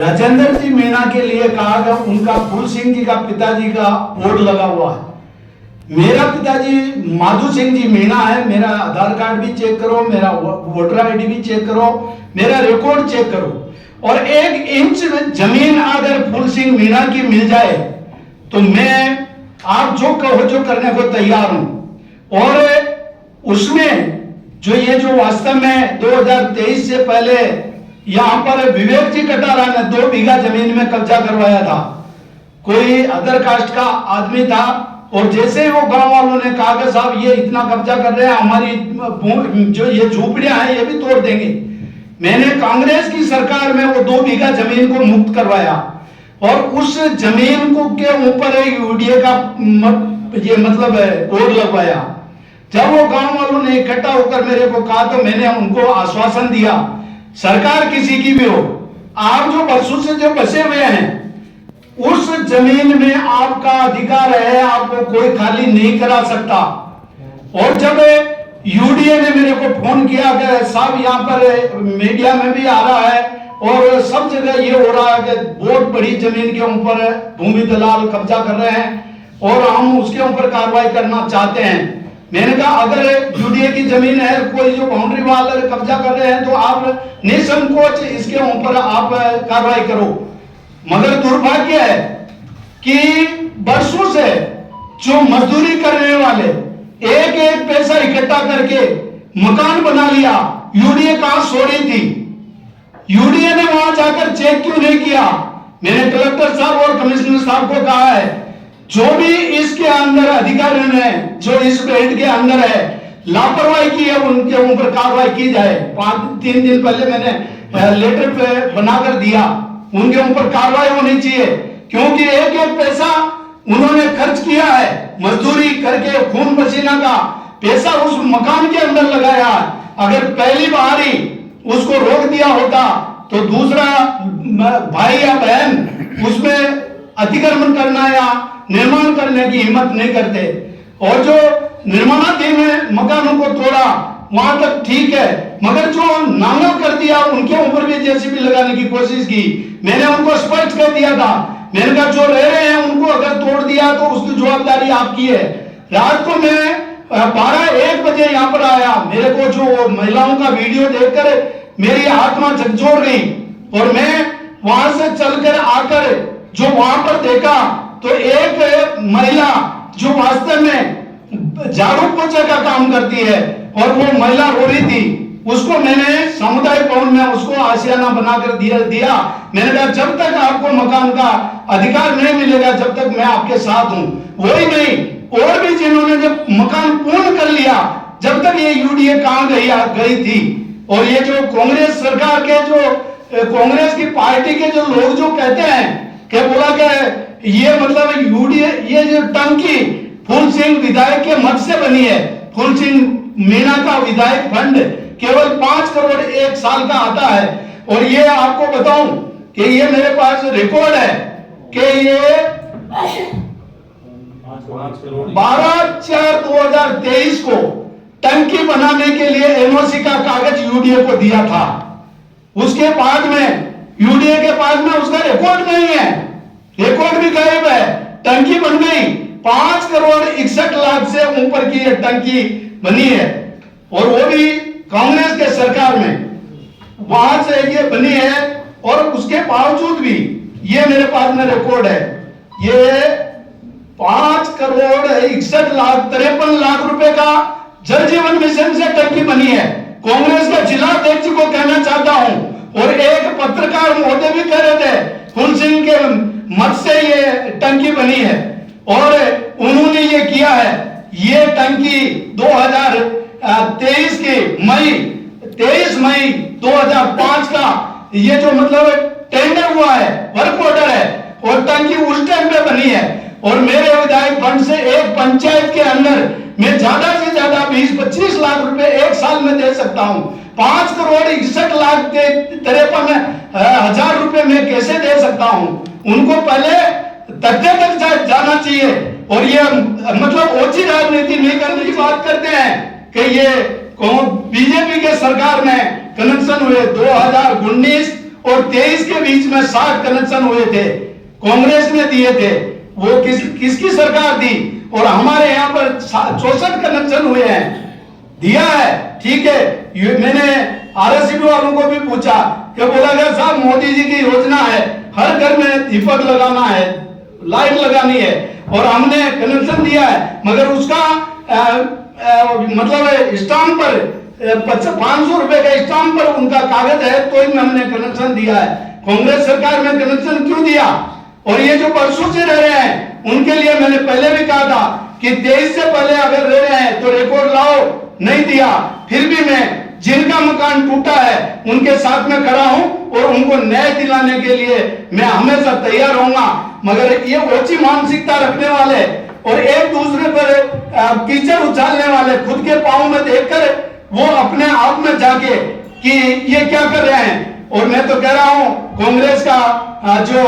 राजेंद्र जी मीणा के लिए कहा गया उनका फूल सिंह जी का पिताजी का बोर्ड लगा हुआ है। मेरा पिताजी माधु सिंह जी मीणा है। मेरा आधार कार्ड भी चेक करो, मेरा वोटर आईडी भी चेक करो, मेरा रिकॉर्ड चेक करो। और 1 इंच जमीन अगर फूल सिंह मीणा की मिल जाए तो मैं आप जो कहो जो करने को तैयार हूं। और उसमें जो वास्तव में 2023 से पहले यहां पर विवेक जी कटारा ने 2 बीघा जमीन में कब्जा करवाया था। कोई अदर कास्ट का आदमी था और जैसे ही वो गांव वालों ने कहा कि साहब ये इतना कब्जा कर रहे हैं, हमारी जो ये झोपड़ियां हैं ये भी तोड़ देंगे, मैंने कांग्रेस की सरकार में वो 2 बीघा जमीन को मुक्त करवाया और उस जमीन को के ऊपर एक यूडीए का ये मतलब बोर्ड लगवाया। जब वो गांव वालों ने इकट्ठा होकर मेरे को कहा तो मैंने उनको आश्वासन दिया, सरकार किसी की भी हो, आप जो बरसों से जो बसे हुए हैं उस जमीन में आपका अधिकार है, आपको कोई खाली नहीं करा सकता। और जब यूडीए ने मेरे को फोन किया कि साहब यहाँ पर मीडिया में भी आ रहा है और सब जगह ये हो रहा है कि बहुत बड़ी जमीन के ऊपर भूमि दलाल कब्जा कर रहे हैं और हम उसके ऊपर कार्रवाई करना चाहते हैं। मैंने कहा अगर यूडीए की जमीन है, कोई जो बाउंड्री वाले कब्जा कर रहे हैं तो आप निसंकोच इसके ऊपर आप कार्रवाई करो। मगर दुर्भाग्य है कि बरसों से जो मजदूरी करने वाले एक एक पैसा इकट्ठा करके मकान बना लिया, यूडीए कहां सोड़ी थी? यूडीए ने वहां जाकर चेक क्यों नहीं किया? मैंने कलेक्टर साहब और कमिश्नर साहब को कहा है, जो भी इसके अंदर अधिकारी ने जो इस बेल्ट के अंदर है लापरवाही की है उनके ऊपर कार्रवाई की जाए। 3 दिन पहले मैंने लेटर पे बनाकर दिया, उनके ऊपर कार्रवाई होनी चाहिए क्योंकि एक एक पैसा उन्होंने खर्च किया है, मजदूरी करके खून पसीना का पैसा उस मकान के अंदर लगाया। अगर पहली बार ही उसको रोक दिया होता तो दूसरा भाई या बहन उसमें अतिक्रमण करना या निर्माण करने की हिम्मत नहीं करते। और जो निर्माणाधीन मकानों को तोड़ा वहां तक ठीक है, मगर जो नांगा कर दिया उनके ऊपर भी जेसीबी लगाने की कोशिश की। मैंने उनको स्पष्ट कर दिया था, मैंने कहा जो रह रहे हैं उनको अगर तोड़ दिया तो उसकी जवाबदारी आपकी है। रात को मैं 12-1 बजे यहाँ पर आया, मेरे को जो महिलाओं का वीडियो देखकर मेरी आत्मा झकझोर गई और मैं वहां से चलकर आकर जो वहां पर देखा तो एक महिला जो वास्तव में झाड़ू पोछा का काम करती है और वो महिला रो रही थी, उसको मैंने सामुदायिक भवन में उसको आशियाना बनाकर दिया। मैंने कहा जब तक आपको मकान का अधिकार नहीं मिलेगा जब तक मैं आपके साथ हूं। वही नहीं और भी जिन्होंने जब मकान पूर्ण कर लिया जब तक ये यूडीए कहां गई थी। और ये जो कांग्रेस सरकार के जो कांग्रेस की पार्टी के जो लोग जो कहते हैं कि बोला कि ये मतलब यूडीए ये जो टंकी फूल सिंह विधायक के मत से बनी है, फूल सिंह मीणा का विधायक फंड केवल 5 करोड़ 1 साल का आता है। और ये आपको बताऊं कि ये मेरे पास रिकॉर्ड है कि ये 12/4/2023 को टंकी बनाने के लिए एनओसी का कागज यूडीए को दिया था। उसके बाद में यूडीए के पास में उसका रिकॉर्ड नहीं है, रिकॉर्ड भी गायब है। टंकी बन गई, 5 करोड़ 61 लाख से ऊपर की ये टंकी बनी है और वो भी कांग्रेस के सरकार में वहां से ये बनी है। और उसके बावजूद भी ये मेरे पास में रिकॉर्ड है, ये 5 करोड़ 61 लाख 53 लाख रुपए का जल जीवन मिशन से टंकी बनी है। कांग्रेस के जिला अध्यक्ष को कहना चाहता हूं और एक पत्रकार महोदय भी कह रहे थे फूल सिंह के मत से ये टंकी बनी है और उन्होंने ये किया है। ये टंकी 2023 के 23 मई 2005 का ये जो मतलब टेंडर हुआ है, वर्क ऑर्डर है और टंकी उस टाइम पे बनी है। और मेरे विधायक फंड से एक पंचायत के अंदर मैं ज्यादा से ज्यादा 20-25 लाख रुपए 1 साल में दे सकता हूं। 5 करोड़ 61 लाख के 53,000 रुपए में कैसे दे सकता हूं? उनको पहले तथ्य तक जाना चाहिए। और ये मतलब ओछी राजनीति नहीं करने की बात करते हैं कि ये बीजेपी के सरकार में कनेक्शन हुए 2019 और 23 के बीच में 60 कनेक्शन हुए थे, कांग्रेस ने दिए थे। वो किसकी सरकार थी? और हमारे यहाँ पर 64 कनेक्शन हुए हैं, दिया है, ठीक है। ये मैंने आरएससीबी वालों को भी पूछा कि बोला गया साहब मोदी जी की योजना है, हर घर में दीपक लगाना है, लाइट लगानी है, और हमने कनेक्शन दिया है, मगर उसका मतलब स्टाम्प पर 500 रुपए का स्टाम्प पर उनका कागज है, तो ही हमने कनेक्शन दिया है। कांग्रेस सरकार में कनेक्शन क्यों दिया? और ये जो परसों से रह रहे हैं उनके लिए मैंने पहले भी कहा था कि 23 से पहले अगर रह रहे हैं तो रिकॉर्ड लाओ, नहीं दिया। फिर भी मैं जिनका मकान टूटा है उनके साथ में खड़ा हूं और उनको न्याय दिलाने के लिए मैं हमेशा तैयार रहूंगा। मगर ये ओछी मानसिकता रखने वाले और एक दूसरे पर कीचड़ उछालने वाले, खुद के पांव में देखकर वो अपने आप में जाके कि ये क्या कर रहे हैं। और मैं तो कह रहा हूं कांग्रेस का जो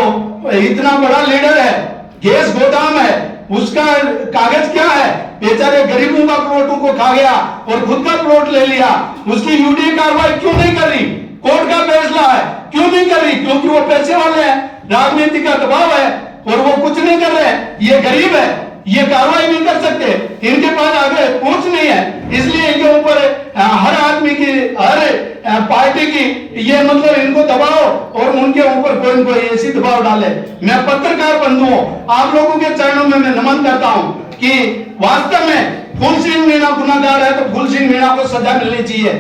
इतना बड़ा लीडर है, गैस गोदाम है, उसका कागज क्या है? बेचारे गरीबों का प्लॉटों को खा गया और खुद का प्लॉट ले लिया। उसकी यूडीए कार्रवाई क्यों नहीं कर रही? कोर्ट का फैसला है, क्यों नहीं कर रही? क्योंकि वो पैसे वाले हैं, राजनीति का दबाव है और वो कुछ नहीं कर रहे। ये गरीब है, ये कार्रवाई नहीं कर सकते, इनके पास आगे पहुंच नहीं है, इसलिए इनके ऊपर हर आदमी की, हर पार्टी की ये मतलब इनको दबाओ और उनके ऊपर कोई न कोई ऐसी दबाव डाले। मैं पत्रकार बंधुओं, आप लोगों के चरणों में मैं नमन करता हूं कि वास्तव में फूल सिंह मीणा गुनाहगार है तो फूल सिंह मीणा को सजा मिलनी चाहिए।